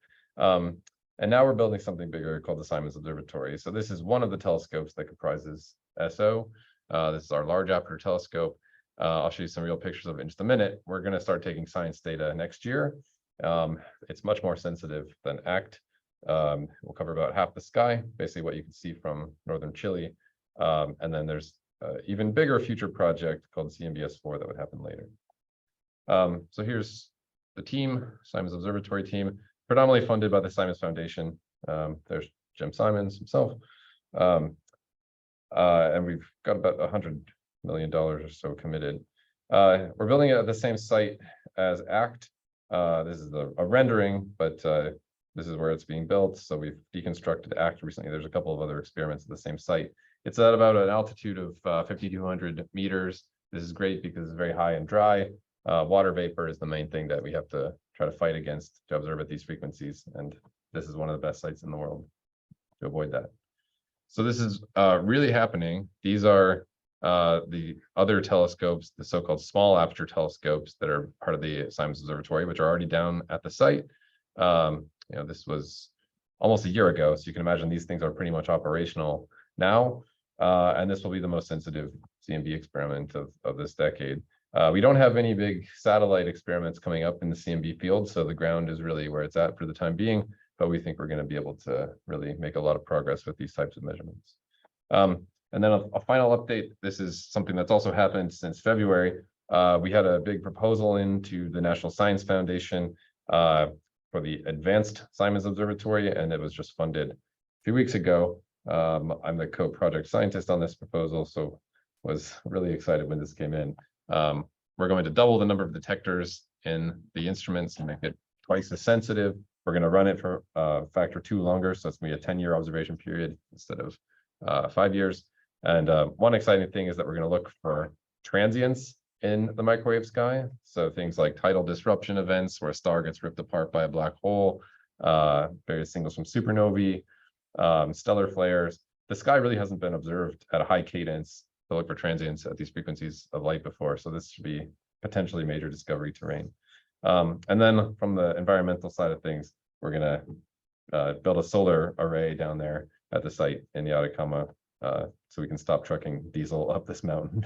And now we're building something bigger called the Simons Observatory. So this is one of the telescopes that comprises SO. This is our large aperture telescope. I'll show you some real pictures of it in just a minute. We're going to start taking science data next year. It's much more sensitive than ACT. We'll cover about half the sky, basically what you can see from northern Chile. And then there's an even bigger future project called CMBS4 that would happen later. So here's the team, Simons Observatory team, predominantly funded by the Simons Foundation. There's Jim Simons himself. And we've got about $100 million or so committed. We're building it at the same site as ACT. This is a rendering, but this is where it's being built. So we've deconstructed ACT recently. There's a couple of other experiments at the same site. It's at about an altitude of 5,200 meters. This is great because it's very high and dry. Water vapor is the main thing that we have to try to fight against to observe at these frequencies. And this is one of the best sites in the world to avoid that. So this is really happening. These are the other telescopes, the so-called small aperture telescopes that are part of the Simons Observatory, which are already down at the site. This was almost a year ago, so you can imagine these things are pretty much operational now. And this will be the most sensitive CMB experiment of this decade. We don't have any big satellite experiments coming up in the CMB field, so the ground is really where it's at for the time being, but we think we're going to be able to really make a lot of progress with these types of measurements. And then a final update. This is something that's also happened since February. We had a big proposal into the National Science Foundation for the Advanced Simons Observatory, and it was just funded a few weeks ago. I'm the co-project scientist on this proposal, so was really excited when this came in. We're going to double the number of detectors in the instruments and make it twice as sensitive. We're going to run it for factor 2 longer, so it's going to be a 10-year observation period instead of 5 years. And one exciting thing is that we're going to look for transients in the microwave sky. So things like tidal disruption events where a star gets ripped apart by a black hole, various signals from supernovae, stellar flares. The sky really hasn't been observed at a high cadence to look for transients at these frequencies of light before. So this should be potentially major discovery terrain. And then from the environmental side of things, we're going to build a solar array down there at the site in the Atacama, so we can stop trucking diesel up this mountain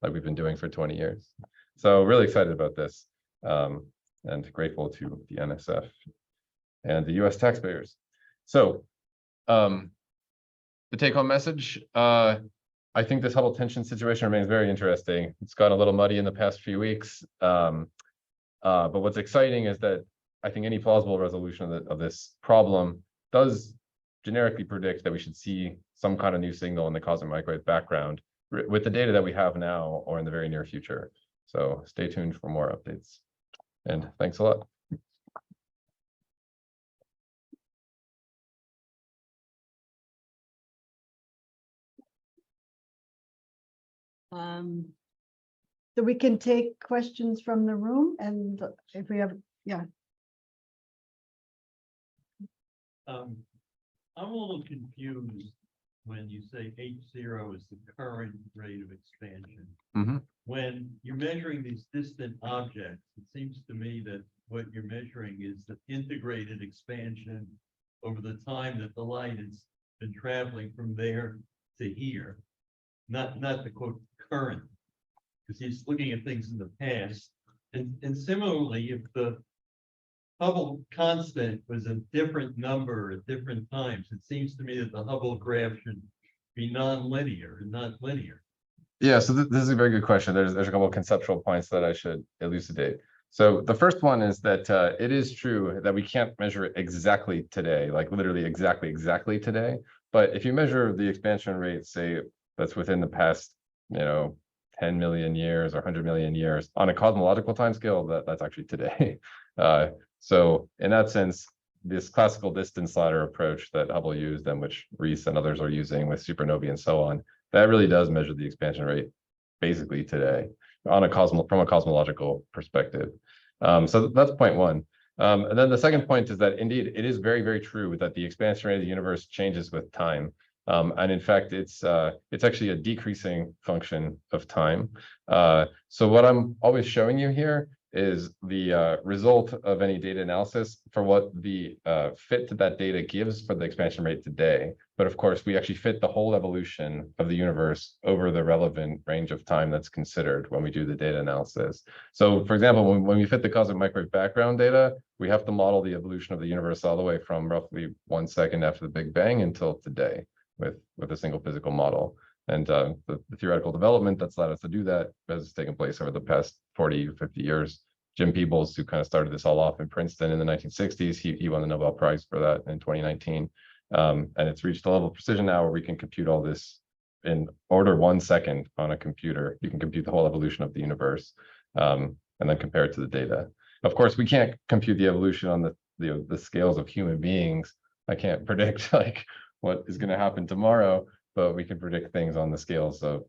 like we've been doing for 20 years. So really excited about this, and grateful to the NSF and the US taxpayers. So the take-home message, I think this Hubble tension situation remains very interesting. It's gotten a little muddy in the past few weeks. But what's exciting is that I think any plausible resolution of this problem does generically predict that we should see some kind of new signal in the cosmic microwave background with the data that we have now or in the very near future. So stay tuned for more updates. And thanks a lot. So we can take questions from the room, and if we have, yeah. I'm a little confused when you say H0 is the current rate of expansion. Mm-hmm. When you're measuring these distant objects, it seems to me that what you're measuring is the integrated expansion over the time that the light has been traveling from there to here, not the quote current, because he's looking at things in the past. And similarly, if the Hubble constant was a different number at different times, it seems to me that the Hubble graph should be non-linear and not linear. Yeah, so this is a very good question. There's a couple of conceptual points that I should elucidate. So the first one is that it is true that we can't measure it exactly today, like literally exactly today. But if you measure the expansion rate, say that's within the past, 10 million years or 100 million years on a cosmological timescale, that's actually today. So in that sense, this classical distance ladder approach that Hubble used and which Reese and others are using with supernovae and so on, that really does measure the expansion rate basically today on from a cosmological perspective. So that's point one. And then the second point is that indeed it is very, very true that the expansion rate of the universe changes with time. And in fact, it's actually a decreasing function of time. So what I'm always showing you here is the result of any data analysis for what the fit to that data gives for the expansion rate today. But of course, we actually fit the whole evolution of the universe over the relevant range of time that's considered when we do the data analysis. So for example, when we fit the cosmic microwave background data, we have to model the evolution of the universe all the way from roughly 1 second after the Big Bang until today with a single physical model. And the theoretical development that's allowed us to do that has taken place over the past 40, 50 years. Jim Peebles, who kind of started this all off in Princeton in the 1960s, he won the Nobel Prize for that in 2019. And it's reached a level of precision now where we can compute all this in order 1 second on a computer. You can compute the whole evolution of the universe, and then compare it to the data. Of course, we can't compute the evolution on the scales of human beings. I can't predict like what is going to happen tomorrow, but we can predict things on the scales of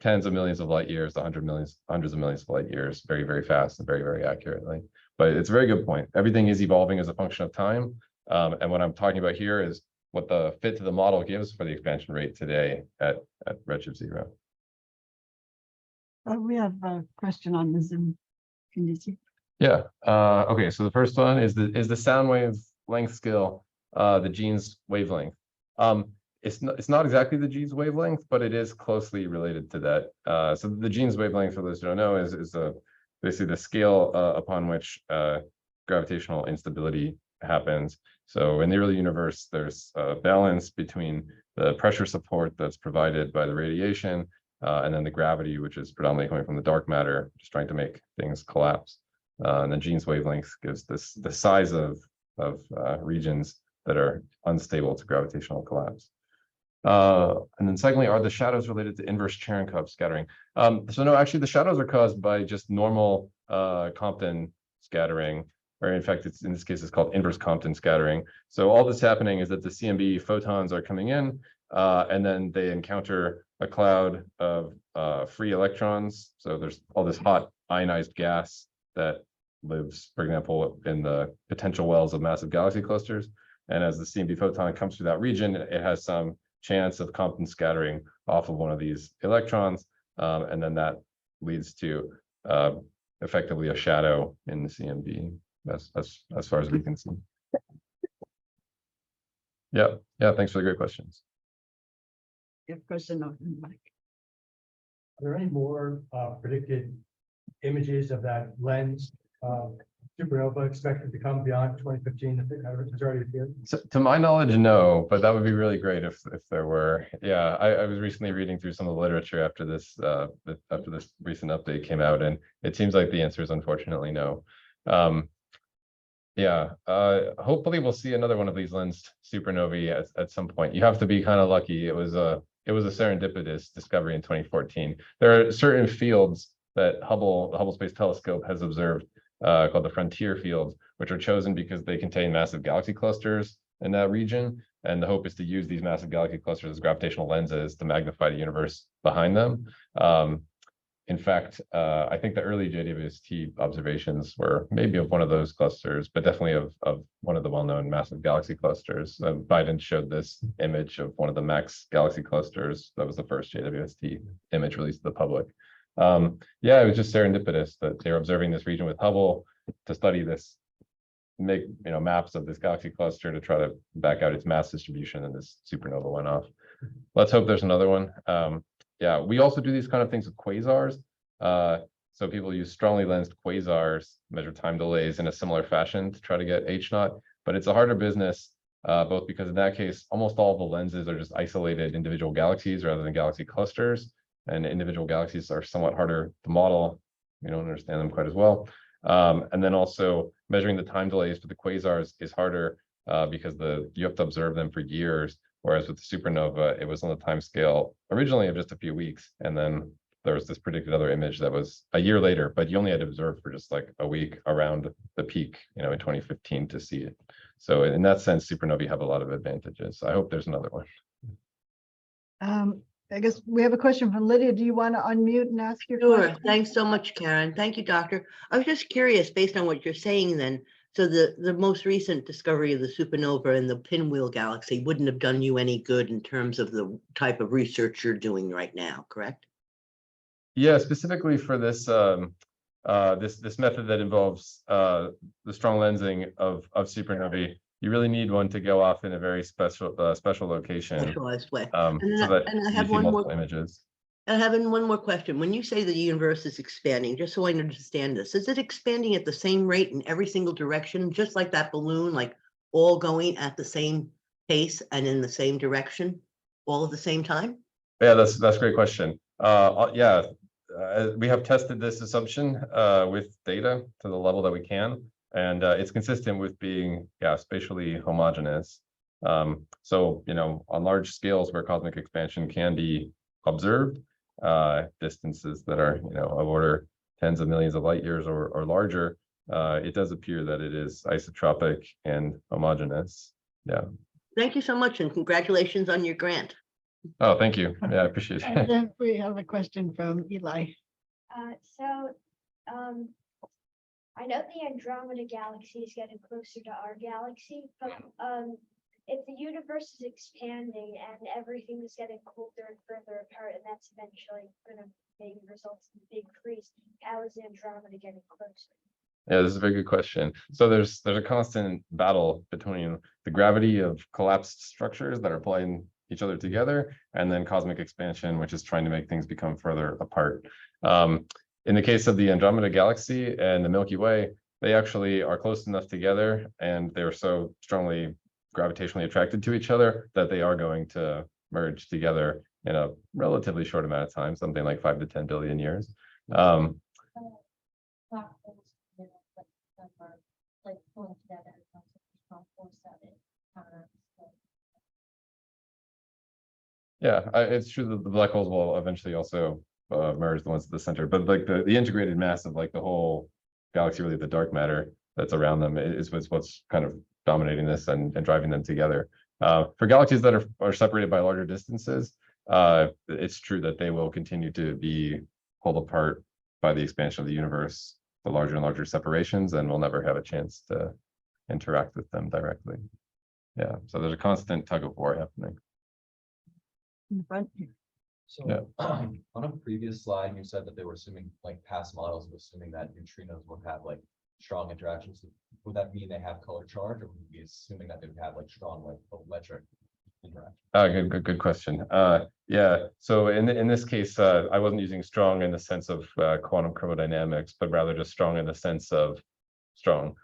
tens of millions of light years to hundreds of millions of light years, very, very fast and very, very accurately. But it's a very good point. Everything is evolving as a function of time. And what I'm talking about here is what the fit to the model gives for the expansion rate today at redshift 0. We have a question on the Zoom. Can you see? Yeah. Okay. So the first one is the sound wave length scale, the Jeans wavelength. It's not exactly the Jeans wavelength, but it is closely related to that. So the Jeans wavelength, for those who don't know, is basically the scale upon which gravitational instability happens. So in the early universe, there's a balance between the pressure support that's provided by the radiation and then the gravity, which is predominantly coming from the dark matter, just trying to make things collapse. And the Jeans wavelength gives the size of regions that are unstable to gravitational collapse. And then secondly, are the shadows related to inverse Cherenkov scattering? So no, actually the shadows are caused by just normal Compton scattering, or in fact, in this case, it's called inverse Compton scattering. So all that's happening is that the CMB photons are coming in, and then they encounter a cloud of free electrons. So there's all this hot ionized gas that lives, for example, in the potential wells of massive galaxy clusters. And as the CMB photon comes through that region, it has some chance of Compton scattering off of one of these electrons. And then that leads to effectively a shadow in the CMB, as far as we can see. Yeah, thanks for the great questions. Yeah, question of Mike. Are there any more predicted images of that lens supernova expected to come beyond 2015 that has already appeared? So, to my knowledge, no, but that would be really great if there were. Yeah, I was recently reading through some of the literature after this recent update came out, and it seems like the answer is unfortunately no. Hopefully we'll see another one of these lensed supernovae at some point. You have to be kind of lucky. It was a serendipitous discovery in 2014. There are certain fields that the Hubble Space Telescope has observed called the frontier fields, which are chosen because they contain massive galaxy clusters in that region. And the hope is to use these massive galaxy clusters as gravitational lenses to magnify the universe behind them. In fact, I think the early JWST observations were maybe of one of those clusters, but definitely of one of the well-known massive galaxy clusters. Biden showed this image of one of the max galaxy clusters. That was the first JWST image released to the public. It was just serendipitous that they were observing this region with Hubble to study this, make maps of this galaxy cluster to try to back out its mass distribution, and this supernova went off. Let's hope there's another one. We also do these kind of things with quasars. So people use strongly lensed quasars, measure time delays in a similar fashion to try to get H0, but it's a harder business, both because in that case, almost all the lenses are just isolated individual galaxies rather than galaxy clusters, and individual galaxies are somewhat harder to model. We don't understand them quite as well. And then also measuring the time delays for the quasars is harder because you have to observe them for years. Whereas with the supernova, it was on the time scale originally of just a few weeks. And then there was this predicted other image that was a year later, but you only had to observe for just like a week around the peak, in 2015 to see it. So in that sense, supernovae have a lot of advantages. I hope there's another one. I guess we have a question from Lydia. Do you want to unmute and ask your question? Sure. Thanks so much, Karen. Thank you, Doctor. I was just curious, based on what you're saying then, so the most recent discovery of the supernova in the Pinwheel galaxy wouldn't have done you any good in terms of the type of research you're doing right now, correct? Yeah, specifically for this this method that involves the strong lensing of supernovae, you really need one to go off in a very special location. Specialized way. So that I you have see one multiple more images. I have one more question. When you say the universe is expanding, just so I understand this, is it expanding at the same rate in every single direction, just like that balloon, like all going at the same pace and in the same direction, all at the same time? Yeah, that's a great question. We have tested this assumption with data to the level that we can, and it's consistent with being spatially homogeneous. So on large scales where cosmic expansion can be observed, distances that are of order tens of millions of light years or larger, it does appear that it is isotropic and homogeneous. Yeah. Thank you so much, and congratulations on your grant. Oh, thank you. Yeah, I appreciate And it. then we have a question from Eli. I know the Andromeda galaxy is getting closer to our galaxy, but if the universe is expanding and everything is getting colder and further apart, and that's eventually going to maybe result in a big freeze, how is Andromeda getting closer? Yeah, this is a very good question. So there's a constant battle between the gravity of collapsed structures that are pulling each other together, and then cosmic expansion, which is trying to make things become further apart. In the case of the Andromeda galaxy and the Milky Way, they actually are close enough together, and they're so strongly gravitationally attracted to each other that they are going to merge together in a relatively short amount of time, something like 5 to 10 billion years. Yeah, it's true that the black holes will eventually also merge, the ones at the center, but like the integrated mass of like the whole galaxy, really the dark matter that's around them, is what's kind of dominating this and driving them together. For galaxies that are separated by larger distances, it's true that they will continue to be pulled apart by the expansion of the universe, the larger and larger separations, and we'll never have a chance to interact with them directly. Yeah, so there's a constant tug of war happening. In the front here. So Yeah. on a previous slide, you said that they were assuming, like past models were assuming that neutrinos would have like strong interactions. Would that mean they have color charge, or would we be assuming that they would have like strong like electric interaction? Good question. Yeah, so in this case, I wasn't using strong in the sense of quantum chromodynamics, but rather just strong in the sense of strong.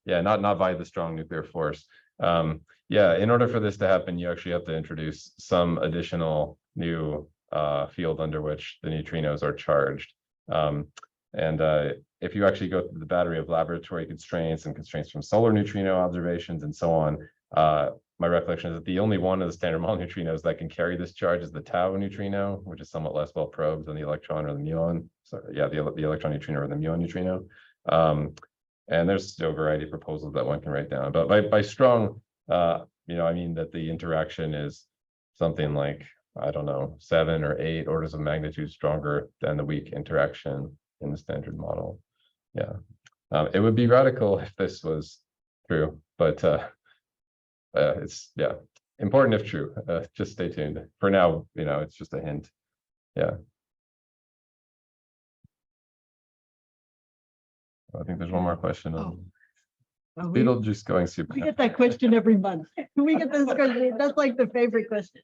Yeah, not via the strong nuclear force. Yeah, in order for this to happen, you actually have to introduce some additional new field under which the neutrinos are charged. If you actually go through the battery of laboratory constraints and constraints from solar neutrino observations and so on, my recollection is that the only one of the standard model neutrinos that can carry this charge is the tau neutrino, which is somewhat less well probed than the electron or the muon. So yeah, the electron neutrino or the muon neutrino. And there's still a variety of proposals that one can write down. But by strong, you know, I mean that the interaction is something like, I don't know, 7 or 8 orders of magnitude stronger than the weak interaction in the standard model. Yeah, it would be radical if this was true, but it's, yeah, important if true. Just stay tuned. For now, you know, it's just a hint. Yeah. I think there's one more question on Beetlejuice going super. We get that question every month. We get this question. That's like the favorite question.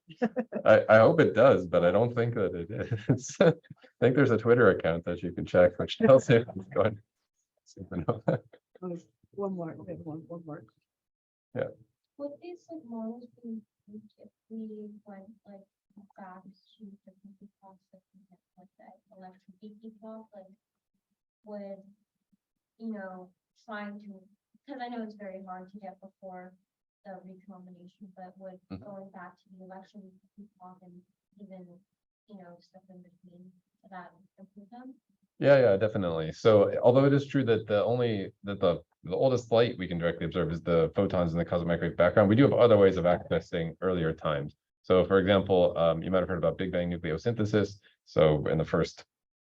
I hope it does, but I don't think that it is. I think there's a Twitter account that you can check, which tells you if it's going supernova. One more. Okay, one more. Yeah. Would these like models be used if we went like back to the epochs that we had, like the electric epoch, like would, you know, trying to, because I know it's very hard to get before the recombination, but would going back to the election epoch and even, you know, stuff in between, would that improve them? Yeah, definitely. So although it is true that the oldest light we can directly observe is the photons in the cosmic microwave background, we do have other ways of accessing earlier times. So for example, you might have heard about Big Bang nucleosynthesis. So in the first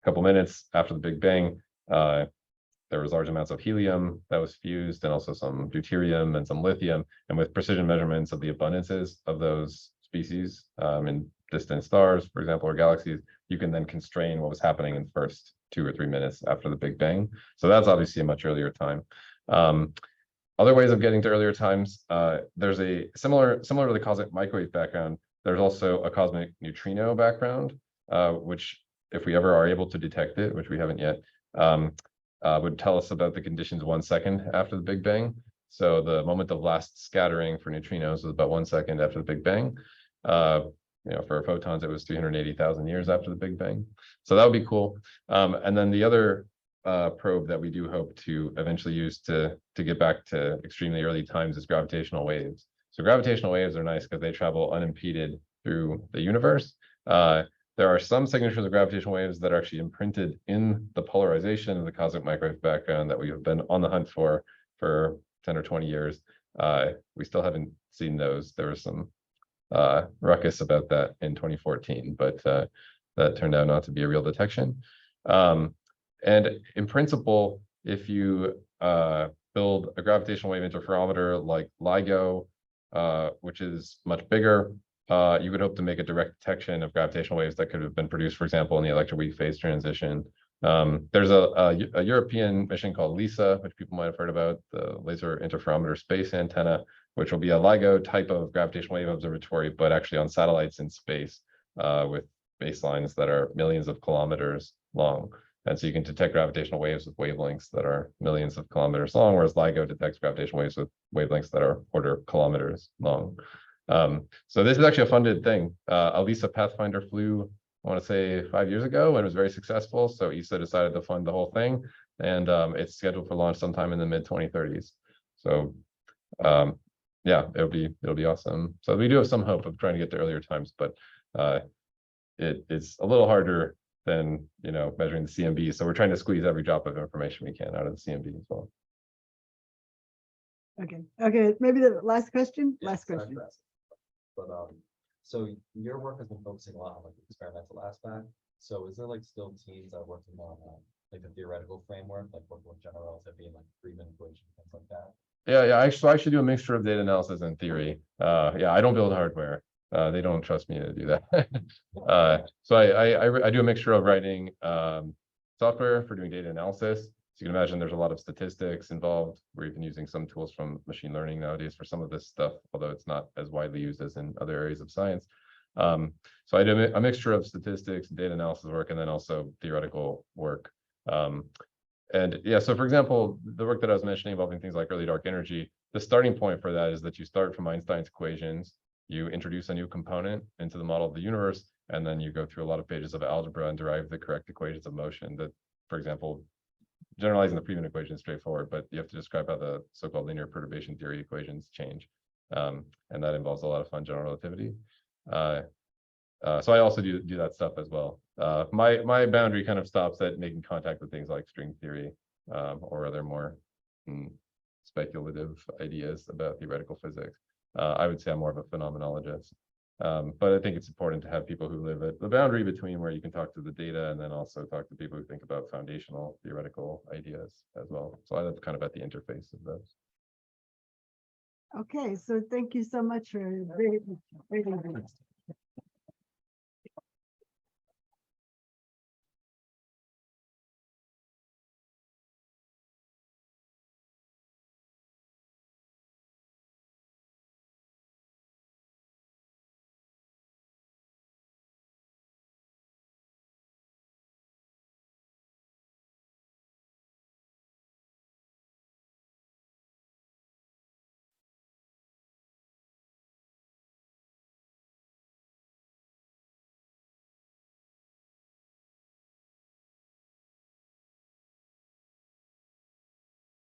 couple minutes after the Big Bang, there was large amounts of helium that was fused and also some deuterium and some lithium. And with precision measurements of the abundances of those species in distant stars, for example, or galaxies, you can then constrain what was happening in the first 2 or 3 minutes after the Big Bang. So that's obviously a much earlier time. Other ways of getting to earlier times, there's a similar to the cosmic microwave background, there's also a cosmic neutrino background, which if we ever are able to detect it, which we haven't yet, would tell us about the conditions 1 second after the Big Bang. So the moment of last scattering for neutrinos is about 1 second after the Big Bang. You know, for photons, it was 380,000 years after the Big Bang. So that would be cool. And then the other probe that we do hope to eventually use to get back to extremely early times is gravitational waves. So gravitational waves are nice because they travel unimpeded through the universe. There are some signatures of gravitational waves that are actually imprinted in the polarization of the cosmic microwave background that we have been on the hunt for 10 or 20 years. We still haven't seen those. There was some ruckus about that in 2014, but that turned out not to be a real detection. And in principle, if you build a gravitational wave interferometer like LIGO, which is much bigger, you would hope to make a direct detection of gravitational waves that could have been produced, for example, in the electric weak phase transition. There's a European mission called LISA, which people might have heard about, the Laser Interferometer Space Antenna, which will be a LIGO type of gravitational wave observatory, but actually on satellites in space with baselines that are millions of kilometers long. And so you can detect gravitational waves with wavelengths that are millions of kilometers long, whereas LIGO detects gravitational waves with wavelengths that are order kilometers long. So this is actually a funded thing. ELISA Pathfinder flew, I want to say 5 years ago, and it was very successful. So ESA decided to fund the whole thing, and it's scheduled for launch sometime in the mid-2030s. So yeah, it'll be awesome. So we do have some hope of trying to get to earlier times, but it's a little harder than, you know, measuring the CMB. So we're trying to squeeze every drop of information we can out of the CMB as well. Okay, maybe the last question. Yeah, Last sorry question. for asking. But So your work has been focusing a lot on like the experimental aspect. So is there like still teams that are working on like the theoretical framework, like working with general relativity and like Friedman equation, things like that? Yeah, I actually do a mixture of data analysis and theory. Yeah, I don't build hardware. They don't trust me to do that. So I do a mixture of writing software for doing data analysis. So you can imagine there's a lot of statistics involved. We're even using some tools from machine learning nowadays for some of this stuff, although it's not as widely used as in other areas of science. So I do a mixture of statistics, data analysis work, and then also theoretical work. And yeah, so for example, the work that I was mentioning involving things like early dark energy, the starting point for that is that you start from Einstein's equations, you introduce a new component into the model of the universe, and then you go through a lot of pages of algebra and derive the correct equations of motion that, for example, generalizing the Friedman equation is straightforward, but you have to describe how the so-called linear perturbation theory equations change. And that involves a lot of fun general relativity. So I also do that stuff as well. My boundary kind of stops at making contact with things like string theory or other more speculative ideas about theoretical physics. I would say I'm more of a phenomenologist. But I think it's important to have people who live at the boundary between where you can talk to the data and then also talk to people who think about foundational theoretical ideas as well. So I live kind of at the interface of those. Okay, so thank you so much for reading this.